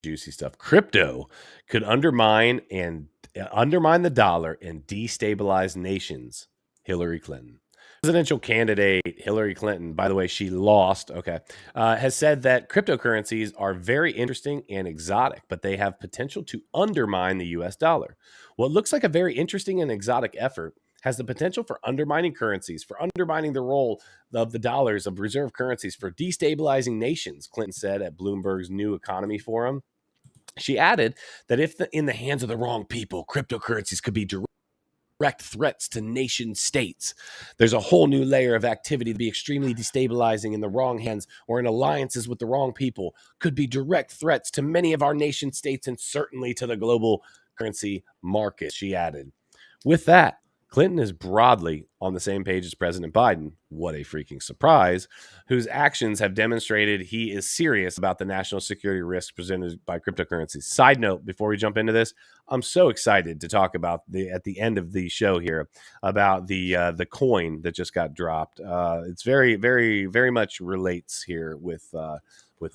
juicy stuff. Crypto could undermine the dollar and destabilize nations. Hillary Clinton. Presidential candidate Hillary Clinton, by the way, she lost, has said that cryptocurrencies are very interesting and exotic, but they have potential to undermine the US dollar. What looks like a very interesting and exotic effort has the potential for undermining currencies, for undermining the role of the dollars of reserve currencies, for destabilizing nations, Clinton said at Bloomberg's New Economy Forum. She added that if in the hands of the wrong people, cryptocurrencies could be direct threats to nation states. There's a whole new layer of activity to be extremely destabilizing in the wrong hands or in alliances with the wrong people, could be direct threats to many of our nation states and certainly to the global currency market, she added. With that, Clinton is broadly on the same page as President Biden. What a freaking surprise, whose actions have demonstrated he is serious about the national security risk presented by cryptocurrencies. Side note, before we jump into this, I'm so excited to talk about at the end of the show here about the coin that just got dropped. It's very, very, very much relates here with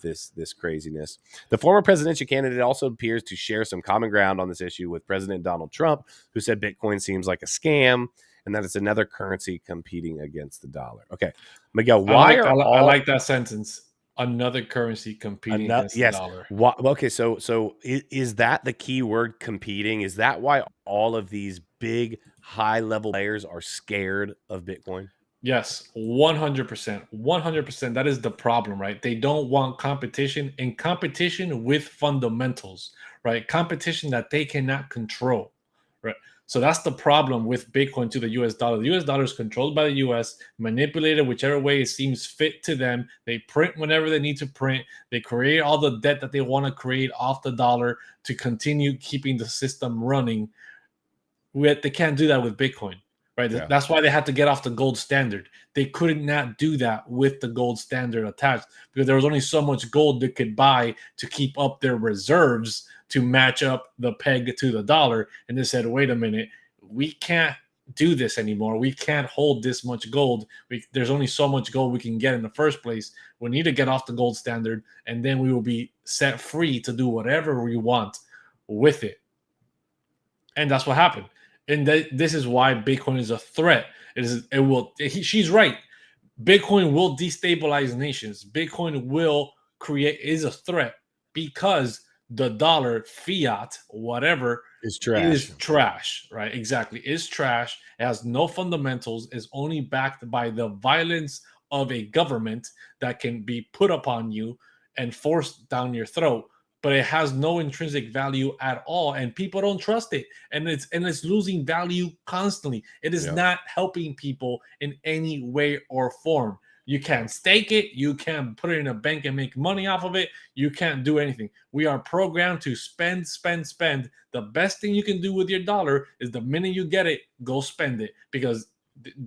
this craziness. The former presidential candidate also appears to share some common ground on this issue with President Donald Trump, who said Bitcoin seems like a scam and that it's another currency competing against the dollar. Okay, Miguel, I like that sentence. Another currency competing against the dollar. Okay, so is that the key word, competing? Is that why all of these big high level players are scared of Bitcoin? Yes, 100%. 100%. That is the problem, right? They don't want competition, and competition with fundamentals, right? Competition that they cannot control, right? So that's the problem with Bitcoin to the US dollar. The US dollar is controlled by the US, manipulated whichever way it seems fit to them. They print whenever they need to print. They create all the debt that they want to create off the dollar to continue keeping the system running. They can't do that with Bitcoin, right? Yeah. That's why they had to get off the gold standard. They could not do that with the gold standard attached because there was only so much gold they could buy to keep up their reserves to match up the peg to the dollar. And they said, wait a minute, we can't do this anymore. We can't hold this much gold. There's only so much gold we can get in the first place. We need to get off the gold standard, and then we will be set free to do whatever we want with it. And that's what happened. And this is why Bitcoin is a threat. She's right. Bitcoin will destabilize nations. Bitcoin is a threat because the dollar, fiat, whatever, is trash. Right? Exactly. Is trash. It has no fundamentals, is only backed by the violence of a government that can be put upon you and forced down your throat. But it has no intrinsic value at all, and people don't trust it, and it's losing value constantly. It is not helping people in any way or form. You can't stake it, you can't put it in a bank and make money off of it, you can't do anything. We are programmed to spend. The best thing you can do with your dollar is the minute you get it, go spend it, because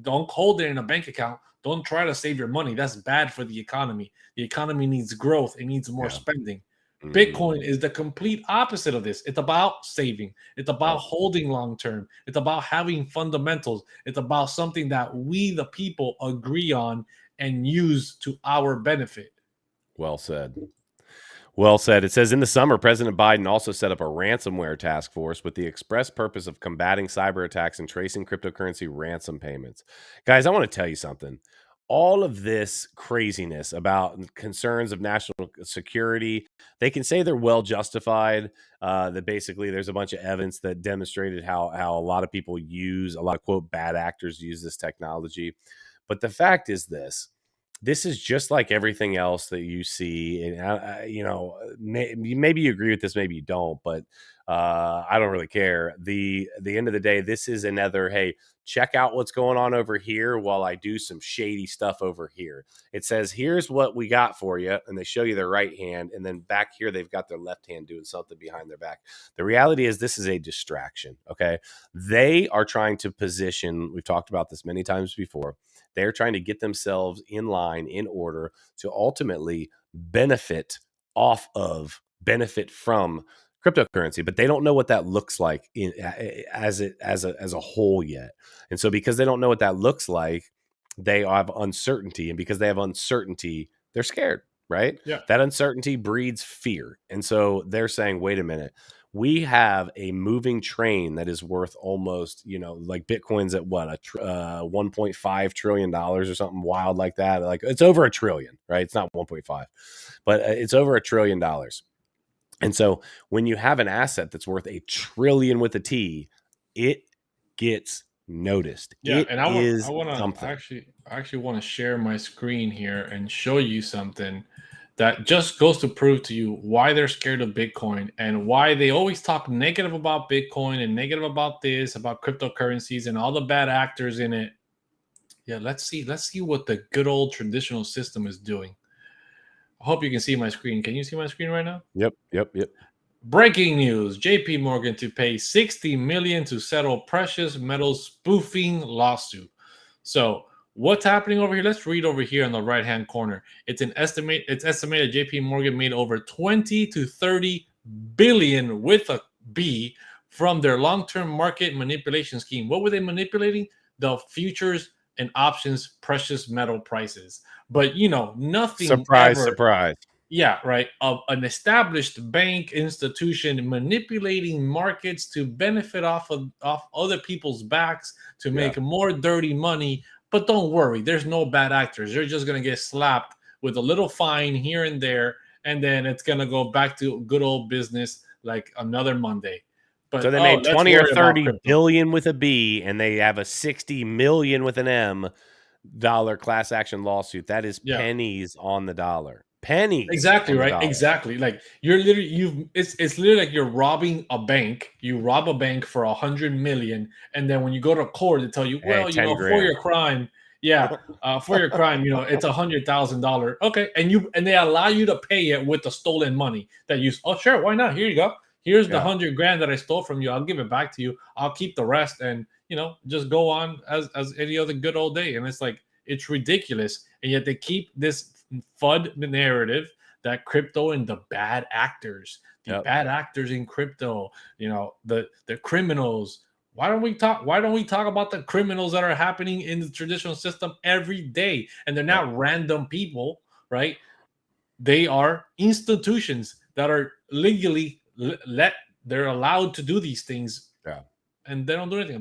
don't hold it in a bank account. Don't try to save your money. That's bad for the economy. The economy needs growth. It needs more spending. Bitcoin is the complete opposite of this. It's about saving. It's about holding long term. It's about having fundamentals. It's about something that we, the people, agree on and use to our benefit. Well said. Well said. It says in the summer, President Biden also set up a ransomware task force with the express purpose of combating cyber attacks and tracing cryptocurrency ransom payments. Guys, I want to tell you something. All of this craziness about concerns of national security, they can say they're well justified. That basically there's a bunch of evidence that demonstrated how a lot of people use, a lot of quote bad actors use this technology. But the fact is this is just like everything else that you see. And, maybe you agree with this, maybe you don't, but I don't really care. The end of the day, this is another, hey, check out what's going on over here while I do some shady stuff over here. It says, here's what we got for you. And they show you their right hand. And then back here, they've got their left hand doing something behind their back. The reality is this is a distraction. Okay. They are trying to position. We've talked about this many times before. They're trying to get themselves in line, in order to ultimately benefit from cryptocurrency, but they don't know what that looks like as a whole yet. And so because they don't know what that looks like, they have uncertainty, and because they have uncertainty, they're scared. right? Yeah. That uncertainty breeds fear. And so they're saying, wait a minute, we have a moving train that is worth almost, like Bitcoin's at what, $1.5 trillion or something wild like that. Like it's over a trillion, right? It's not 1.5, but it's over $1 trillion. And so when you have an asset that's worth a trillion with a T, it gets noticed. Yeah, It and I is want to something. actually want to share my screen here and show you something that just goes to prove to you why they're scared of Bitcoin and why they always talk negative about Bitcoin and negative about this, about cryptocurrencies and all the bad actors in it. Yeah, let's see what the good old traditional system is doing. I hope you can see my screen. Can you see my screen right now? Yep, yep, yep. Breaking news: JP Morgan to pay 60 million to settle precious metals spoofing lawsuit. So, what's happening over here? Let's read over here in the right-hand corner. It's estimated JP Morgan made over 20 to 30 billion with a B from their long-term market manipulation scheme. What were they manipulating? The futures and options precious metal prices. But nothing Surprise, ever. surprise. Yeah, right. Of an established bank institution manipulating markets to benefit off other people's backs to Yeah. make more dirty money. But don't worry, there's no bad actors. They're just gonna get slapped with a little fine here and there, and then it's gonna go back to good old business like another Monday. But So they made let's 20 or worry about 30 crypto. billion with a B, and they have a 60 million with an M dollar class action lawsuit. That is Yeah. pennies on the dollar. Pennies Exactly, on the right. dollar. Exactly. Like you're literally it's literally like you're robbing a bank. You rob a bank for 100 million, and then when you go to court, they tell you, Hey, well, 10 for grand. your crime, yeah, for your crime, it's $100,000. Okay, and they allow you to pay it with the stolen money that you. Oh, sure, why not? Here you go. Here's the Yeah. 100 grand that I stole from you. I'll give it back to you. I'll keep the rest, and just go on as any other good old day. And it's like it's ridiculous, and yet they keep this FUD narrative that crypto and the Yep. bad actors in crypto, the criminals. Why don't we talk about the criminals that are happening in the traditional system every day? And they're Yep. not random people, right? They are institutions that are legally they're allowed to do these things, Yeah. and they don't do anything